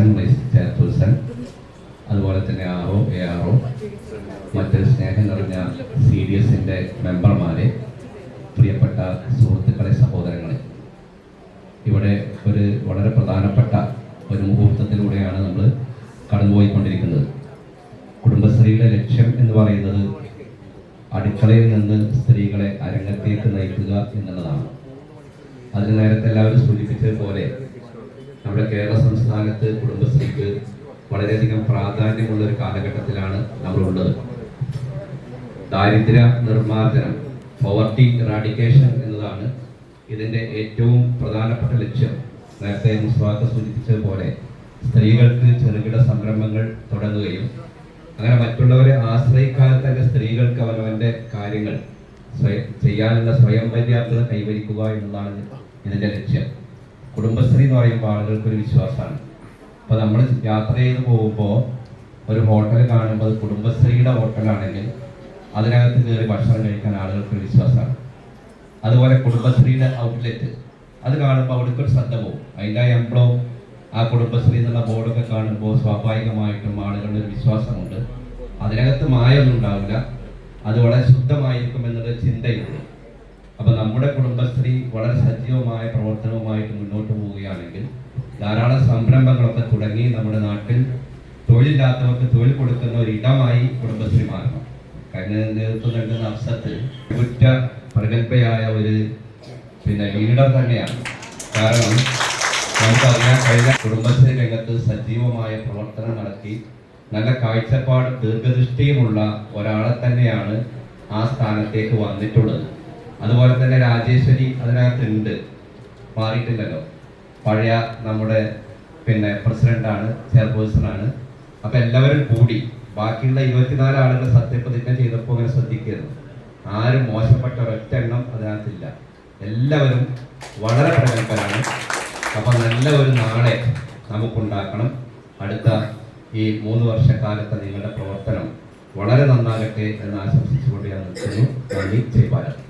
Corporation vice chairperson, അതുപോലെ തന്നെ RO, ARO, മറ്റ് സ്നേഹം നിറഞ്ഞ CDSന്റെ മെമ്പർമാരെ, പ്രിയപ്പെട്ട സുഹൃത്തുക്കളെ, സഹോദരങ്ങളെ, ഇവിടെ ഒരു വളരെ പ്രധാനപ്പെട്ട ഒരു മുഹൂർത്തത്തിലൂടെയാണ് നമ്മൾ കടന്നുപോയിക്കൊണ്ടിരിക്കുന്നത്. കുടുംബശ്രീയുടെ ലക്ഷ്യം എന്ന് പറയുന്നത് അടുക്കളയിൽ നിന്ന് സ്ത്രീകളെ അരങ്ങത്തേക്ക് നയിക്കുക എന്നുള്ളതാണ്. അതിന് നേരത്തെ എല്ലാവരും സൂചിപ്പിച്ചതുപോലെ നമ്മുടെ കേരള സംസ്ഥാനത്ത് കുടുംബശ്രീക്ക് വളരെയധികം പ്രാധാന്യമുള്ള ഒരു കാലഘട്ടത്തിലാണ് നമ്മളുള്ളത്. ദാരിദ്ര്യ നിർമ്മാർജ്ജനം, പോവർട്ടി ഇറാഡിക്കേഷൻ എന്നതാണ് ഇതിൻ്റെ ഏറ്റവും പ്രധാനപ്പെട്ട ലക്ഷ്യം. നേരത്തെ മുസ്വാക്ക് സൂചിപ്പിച്ചതുപോലെ സ്ത്രീകൾക്ക് ചെറുകിട സംരംഭങ്ങൾ തുടങ്ങുകയും അങ്ങനെ മറ്റുള്ളവരെ ആശ്രയിക്കാതെ തന്നെ സ്ത്രീകൾക്ക് അവനവൻ്റെ കാര്യങ്ങൾ ചെയ്യാനുള്ള സ്വയം പര്യാപ്തത കൈവരിക്കുക എന്നതാണ് ഇതിൻ്റെ ലക്ഷ്യം. കുടുംബശ്രീ എന്ന് പറയുമ്പോൾ ആളുകൾക്കൊരു വിശ്വാസമാണ്. അപ്പോൾ നമ്മൾ യാത്ര ചെയ്ത് പോകുമ്പോൾ ഒരു ഹോട്ടൽ കാണുമ്പോൾ അത് കുടുംബശ്രീയുടെ ഹോട്ടലാണെങ്കിൽ അതിനകത്ത് കയറി ഭക്ഷണം കഴിക്കാൻ ആളുകൾക്കൊരു വിശ്വാസമാണ്. അതുപോലെ കുടുംബശ്രീയുടെ ഔട്ട്ലെറ്റ് അത് കാണുമ്പോൾ അവിടേക്കൊരു ശ്രദ്ധ പോകും. അതിൻ്റെ എംബ്ലം, ആ കുടുംബശ്രീ എന്നുള്ള ബോർഡൊക്കെ കാണുമ്പോൾ സ്വാഭാവികമായിട്ടും ആളുകളുടെ ഒരു വിശ്വാസമുണ്ട്. അതിനകത്ത് മായൊന്നും ഉണ്ടാവില്ല, അത് വളരെ ശുദ്ധമായിരിക്കും എന്നുള്ള ചിന്തയുണ്ട്. അപ്പോൾ നമ്മുടെ കുടുംബശ്രീ വളരെ സജീവമായ പ്രവർത്തനവുമായിട്ട് മുന്നോട്ട് പോവുകയാണെങ്കിൽ ധാരാളം സംരംഭങ്ങളൊക്കെ തുടങ്ങി നമ്മുടെ നാട്ടിൽ തൊഴിലില്ലാത്തവർക്ക് തൊഴിൽ കൊടുക്കുന്ന ഒരു ഇടമായി കുടുംബശ്രീ മാറണം. കഴിഞ്ഞ നേതൃത്വം നൽകുന്ന അവസരത്തിൽ കുറ്റ പ്രഗത്ഭയായ ഒരു ലീഡർ തന്നെയാണ്. കാരണം നമുക്കറിയാൻ കഴിഞ്ഞ കുടുംബശ്രീ രംഗത്ത് സജീവമായ പ്രവർത്തനം നടത്തി നല്ല കാഴ്ചപ്പാട് ദീർഘദൃഷ്ടിയുമുള്ള ഒരാളെ തന്നെയാണ് ആ സ്ഥാനത്തേക്ക് വന്നിട്ടുള്ളത്. അതുപോലെ തന്നെ രാജേശ്വരി അതിനകത്തുണ്ട്, മാറിയിട്ടില്ലല്ലോ. പഴയ നമ്മുടെ പ്രസിഡന്റാണ്, ചെയർപേഴ്സണാണ്. അപ്പം എല്ലാവരും കൂടി ബാക്കിയുള്ള 24 ആളുകൾ സത്യപ്രതിജ്ഞ ചെയ്തപ്പോൾ അങ്ങനെ ശ്രദ്ധിക്കരുത്. ആരും മോശപ്പെട്ട ഒരൊറ്റ എണ്ണം അതിനകത്തില്ല. എല്ലാവരും വളരെ പ്രഗത്ഭരാണ്. അപ്പം നല്ല ഒരു നാളെ നമുക്കുണ്ടാക്കണം. അടുത്ത ഈ 3 വർഷക്കാലത്തെ നിങ്ങളുടെ പ്രവർത്തനം വളരെ നന്നാകട്ടെ എന്ന് ആശംസിച്ചുകൊണ്ട് ഞാൻ നിർത്തുന്നു. നന്ദി. ജയ് ഭാരത്.